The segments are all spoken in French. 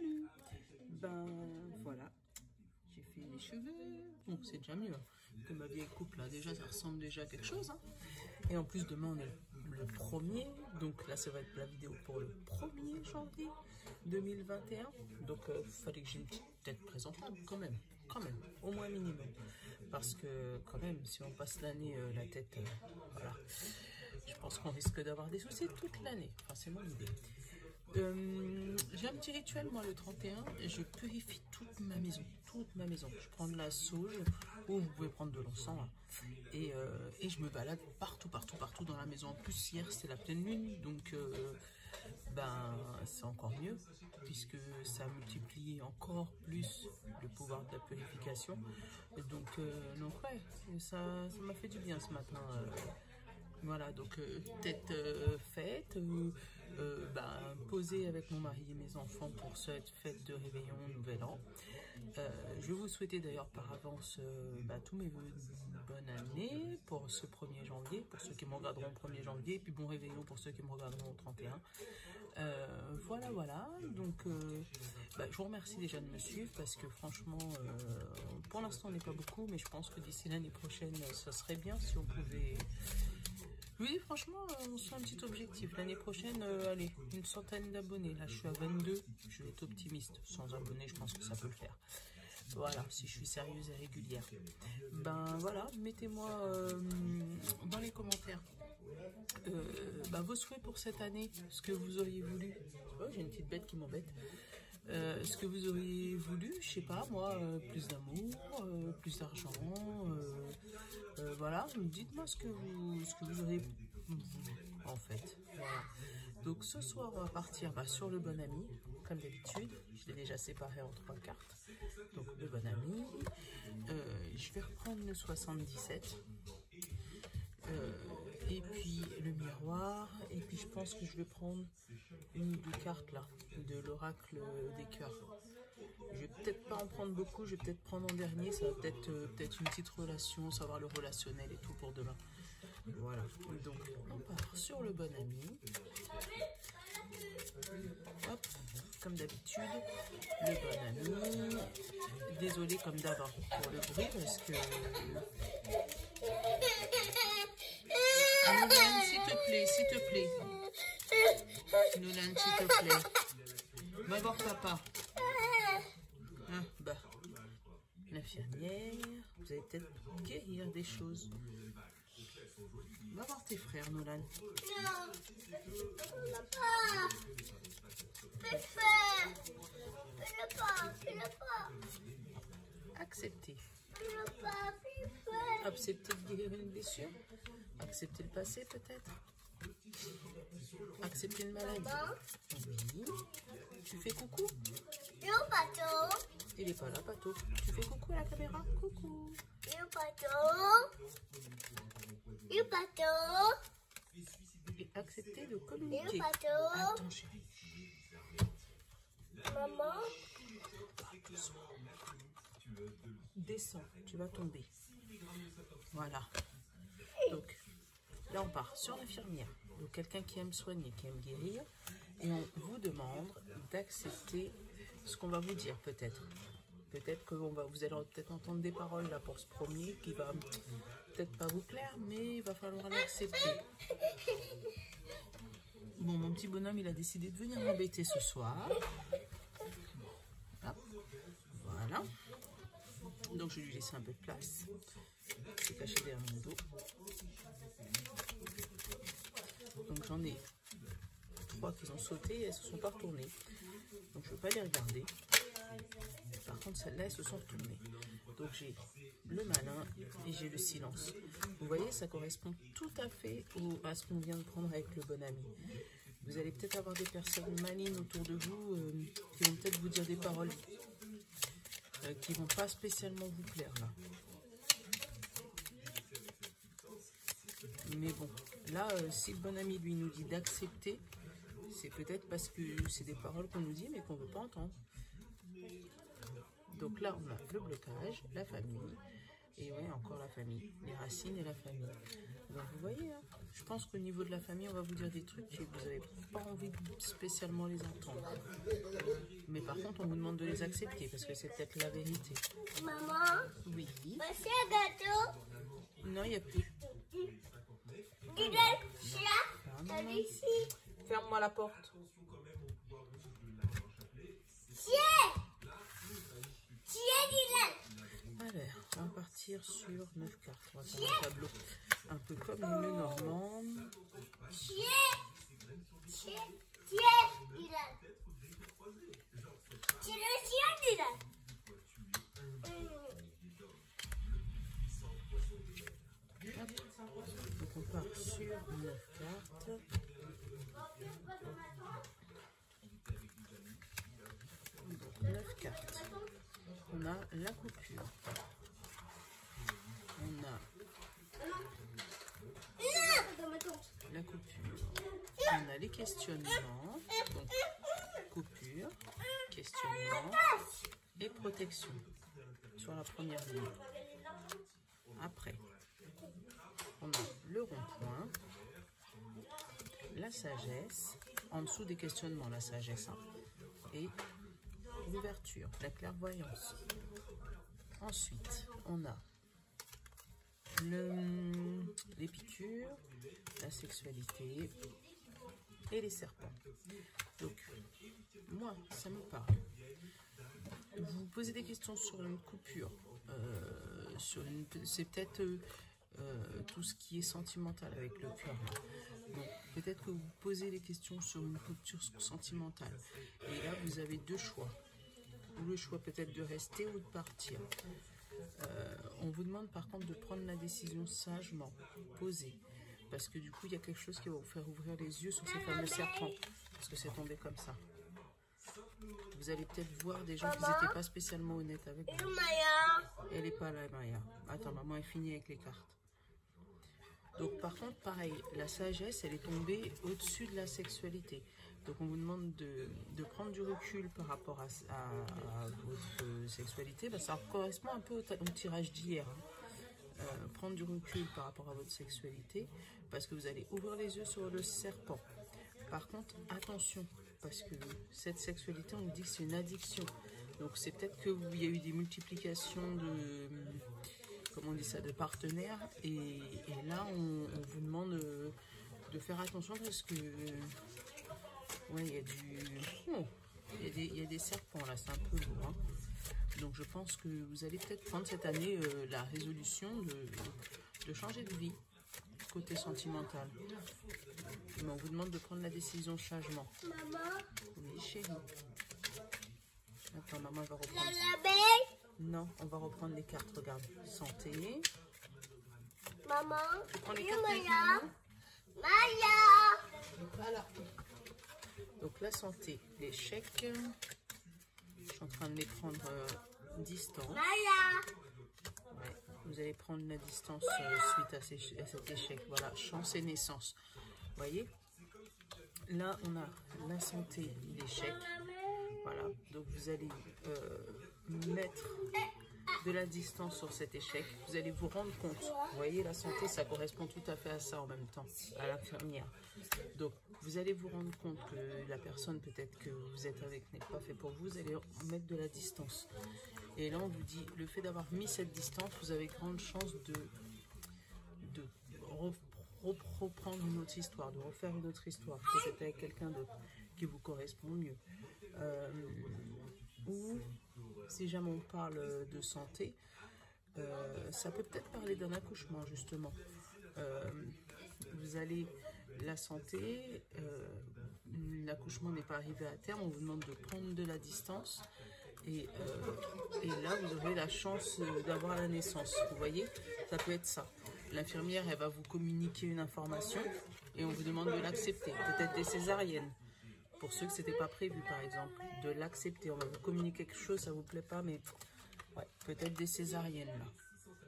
Salut. Ben voilà, j'ai fait les cheveux. Bon, c'est déjà mieux hein, que ma vieille coupe là. Déjà, ça ressemble déjà à quelque chose. Hein. Et en plus, demain, on est le 1er. Donc là, ça va être la vidéo pour le 1er janvier 2021. Donc, il fallait que j'ai une petite tête présentable quand même. Au moins minimum. Parce que quand même, si on passe l'année la tête, voilà, je pense qu'on risque d'avoir des soucis toute l'année. Enfin, c'est mon idée. J'ai un petit rituel, moi, le 31, je purifie toute ma maison. Je prends de la sauge, ou vous pouvez prendre de l'encens, hein, et je me balade partout dans la maison. En plus, hier, c'était la pleine lune, donc ben, c'est encore mieux, puisque ça multiplie encore plus le pouvoir de la purification. Donc ouais, ça m'a fait du bien ce matin. Voilà, donc tête faite, ben, posée avec mon mari et mes enfants pour cette fête de réveillon Nouvel An. Je vais vous souhaiter d'ailleurs par avance ben, tous mes vœux de bonne année pour ce 1er janvier, pour ceux qui me regarderont au 1er janvier, et puis bon réveillon pour ceux qui me regarderont au 31. Voilà, donc ben, je vous remercie déjà de me suivre parce que franchement, pour l'instant on n'est pas beaucoup, mais je pense que d'ici l'année prochaine, ça serait bien si on pouvait... Oui, franchement, on se fait un petit objectif. L'année prochaine, allez, une centaine d'abonnés. Là, je suis à 22. Je vais être optimiste. 100 abonnés, je pense que ça peut le faire. Voilà, si je suis sérieuse et régulière. Ben voilà, mettez-moi dans les commentaires ben, vos souhaits pour cette année. Ce que vous auriez voulu. Oh, j'ai une petite bête qui m'embête. Ce que vous auriez voulu, je sais pas moi, plus d'amour, plus d'argent, voilà, dites-moi ce que vous auriez voulu en fait. Voilà. Donc ce soir on va partir bah, sur le bon ami, comme d'habitude, je l'ai déjà séparé en 3 cartes. Donc le bon ami, je vais reprendre le 77. Et puis le miroir, et puis je pense que je vais prendre une ou deux cartes là, de l'oracle des cœurs. Je vais peut-être pas en prendre beaucoup, je vais peut-être prendre en dernier, ça va peut-être une petite relation, savoir le relationnel et tout pour demain. Voilà, donc on part sur le bon ami. Hop, comme d'habitude, le bon ami. Désolée comme d'avant pour le bruit parce que... Nolan, s'il te plaît. Nolan, s'il te plaît. Va voir papa. Hein, bah. L'infirmière, vous allez peut-être guérir des choses. Va voir tes frères, Nolan. Non. Papa. Fais-le pas. Accepter. Accepter de guérir une blessure. Accepter le passé, peut-être. Accepter une maladie. Oui. Tu fais coucou. Et au bateau. Il est pas là, Pato. Tu fais coucou à la caméra. Coucou. Et au bateau. Et accepter de communiquer. Et au bateau. Attends, chérie. Maman. Descends, tu vas tomber. Voilà. Donc, là, on part sur l'infirmière. Donc, quelqu'un qui aime soigner, qui aime guérir. Et on vous demande d'accepter ce qu'on va vous dire, peut-être. Peut-être que vous allez peut-être entendre des paroles là pour ce premier qui va peut-être pas vous plaire, mais il va falloir l'accepter. Bon, mon petit bonhomme, il a décidé de venir m'embêter ce soir. Hop. Voilà. Donc, je vais lui laisser un peu de place. Je vais cacher derrière mon dos. Donc, j'en ai 3 qui ont sauté et elles se sont pas retournées. Donc, je ne veux pas les regarder. Par contre, celles-là, elles se sont retournées. Donc, j'ai le malin et j'ai le silence. Vous voyez, ça correspond tout à fait à ce qu'on vient de prendre avec le bon ami. Vous allez peut-être avoir des personnes malines autour de vous qui vont peut-être vous dire des paroles qui vont pas spécialement vous plaire là. Mais bon, là, si le bon ami lui nous dit d'accepter, c'est peut-être parce que c'est des paroles qu'on nous dit mais qu'on ne veut pas entendre. Donc là, on a le blocage, la famille, et oui, encore la famille, les racines et la famille. Donc vous voyez, hein, je pense qu'au niveau de la famille, on va vous dire des trucs que vous n'avez pas envie de spécialement les entendre. Mais Par contre, on vous demande de les accepter parce que c'est peut-être la vérité. Maman, Oui. voici un gâteau. Non, il n'y a plus. Il est là. Elle est ici. Ferme-moi la porte. Tiens. Tiens, Dylan. Alors, on va partir sur 9 cartes. On va faire un tableau un peu comme le normand. Tiens. Tiens. Tiens, Dylan. Tiens le chien, Dylan. Donc on part sur 9 cartes. Donc 9 cartes. On a la coupure. On a la coupure. On a les questionnements. Donc coupure, questionnement et protection sur la première ligne. Après, on a le rond-point, la sagesse, en dessous des questionnements, la sagesse, hein, et l'ouverture, la clairvoyance. Ensuite, on a les piqûres, la sexualité et les serpents. Donc, moi, ça me parle. Vous posez des questions sur une coupure, c'est peut-être tout ce qui est sentimental avec le cœur. Donc peut-être que vous posez des questions sur une rupture sentimentale. Et là, vous avez deux choix. Ou le choix peut-être de rester ou de partir. On vous demande par contre de prendre la décision sagement, posée. Parce que du coup, il y a quelque chose qui va vous faire ouvrir les yeux sur ces fameux serpents. Parce que c'est tombé comme ça. Vous allez peut-être voir des gens qui n'étaient pas spécialement honnêtes avec vous. Elle n'est pas là, Maya. Attends, maman est finie avec les cartes. Donc par contre, pareil, la sagesse, elle est tombée au-dessus de la sexualité. Donc on vous demande de prendre du recul par rapport à votre sexualité. Ben, ça correspond un peu au tirage d'hier. Hein. Prendre du recul par rapport à votre sexualité, parce que vous allez ouvrir les yeux sur le serpent. Par contre, attention, parce que cette sexualité, on vous dit que c'est une addiction. Donc c'est peut-être qu'il y a eu des multiplications de... comment on dit ça, de partenaires, et là on vous demande de faire attention parce que ouais, il y a il y a des serpents là, c'est un peu lourd, hein. Donc je pense que vous allez peut-être prendre cette année la résolution de changer de vie côté sentimental. Mais on vous demande de prendre la décision sagement. Maman. Oui, chérie. Attends, maman va reprendre. Non, on va reprendre les cartes, regarde. Santé. Maman. Tu prends les cartes avec Maya. maman. Maya. Voilà. Donc la santé, l'échec. Je suis en train de les prendre distance. Maya. Ouais. Vous allez prendre la distance suite à cet échec. Voilà, chance et naissance. Vous voyez? Là, on a la santé, l'échec. Voilà, donc vous allez mettre de la distance sur cet échec. Vous allez vous rendre compte. Vous voyez, la santé, ça correspond tout à fait à ça en même temps, à l'infirmière. Donc, vous allez vous rendre compte que la personne peut-être que vous êtes avec n'est pas fait pour vous. Vous allez mettre de la distance. Et là, on vous dit, le fait d'avoir mis cette distance, vous avez grande chance de reprendre une autre histoire, de refaire une autre histoire, peut-être avec quelqu'un d'autre qui vous correspond mieux. Ou si jamais on parle de santé, ça peut peut-être parler d'un accouchement justement. Vous allez la santé, l'accouchement n'est pas arrivé à terme, on vous demande de prendre de la distance et là vous aurez la chance d'avoir la naissance. Vous voyez, ça peut être ça. L'infirmière, elle va vous communiquer une information et on vous demande de l'accepter. Peut-être des césariennes. Pour ceux que ce n'était pas prévu, par exemple, de l'accepter. On va vous communiquer quelque chose, ça ne vous plaît pas, mais ouais, peut-être des césariennes, là,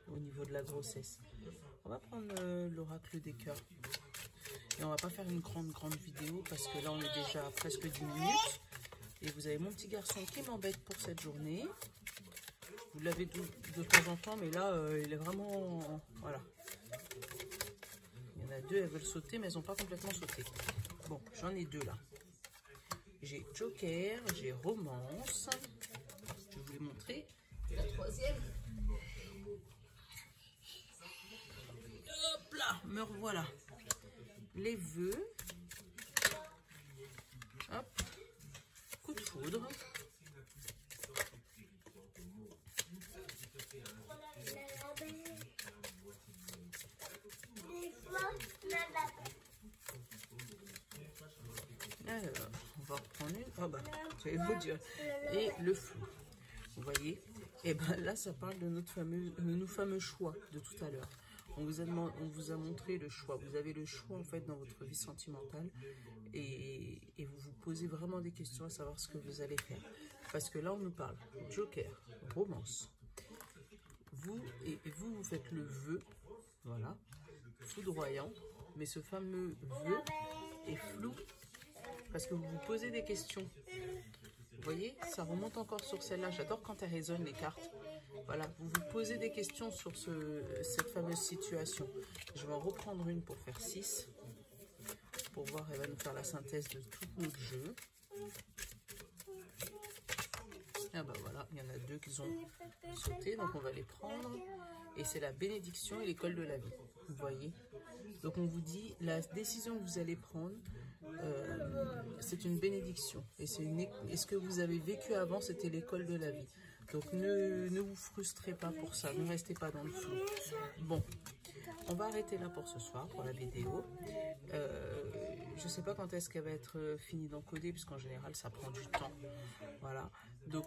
au niveau de la grossesse. On va prendre l'oracle des cœurs. Et on va pas faire une grande vidéo, parce que là, on est déjà à presque 10 minutes. Et vous avez mon petit garçon qui m'embête pour cette journée. Vous l'avez de temps en temps, mais là, il est vraiment... Voilà. Il y en a deux, elles veulent sauter, mais elles n'ont pas complètement sauté. Bon, j'en ai deux, là. J'ai Joker, j'ai Romance. Je vais vous les montrer. La troisième. Hop là, me revoilà. Les vœux. Hop. Coup de foudre. Alors, on va reprendre une. Oh bah, j'allais vous dire. Et le flou. Vous voyez? Et ben là, ça parle de nos fameux choix de tout à l'heure. On vous a montré le choix. Vous avez le choix en fait dans votre vie sentimentale et vous vous posez vraiment des questions à savoir ce que vous allez faire. Parce que là, on nous parle Joker, Romance. Vous faites le vœu, voilà, foudroyant, mais ce fameux vœu est flou parce que vous vous posez des questions. Vous voyez, ça remonte encore sur celle-là. J'adore quand elles résonnent les cartes. Voilà, vous vous posez des questions sur cette fameuse situation. Je vais en reprendre une pour faire 6. Pour voir, elle va nous faire la synthèse de tout notre jeu. Ah bah voilà, il y en a 2 qui ont sauté, donc on va les prendre. Et c'est la bénédiction et l'école de la vie. Vous voyez? Donc on vous dit, la décision que vous allez prendre, c'est une bénédiction. Et ce que vous avez vécu avant, c'était l'école de la vie. Donc ne vous frustrez pas pour ça, ne restez pas dans le flou. Bon, on va arrêter là pour ce soir, pour la vidéo. Je ne sais pas quand est-ce qu'elle va être finie d'encoder, puisqu'en général ça prend du temps. Voilà. Donc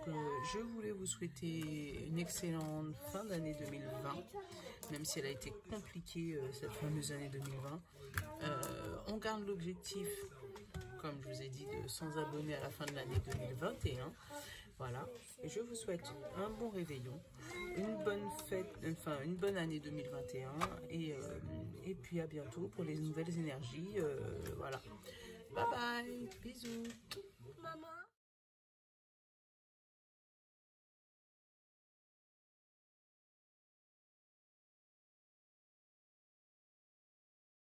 je voulais vous souhaiter une excellente fin d'année 2020, même si elle a été compliquée cette fameuse année 2020. On garde l'objectif, comme je vous ai dit, de 100 abonnés à la fin de l'année 2021. Voilà, et je vous souhaite un bon réveillon, une bonne fête, enfin une bonne année 2021 et puis à bientôt pour les nouvelles énergies. Voilà, bye bye, bisous. Maman.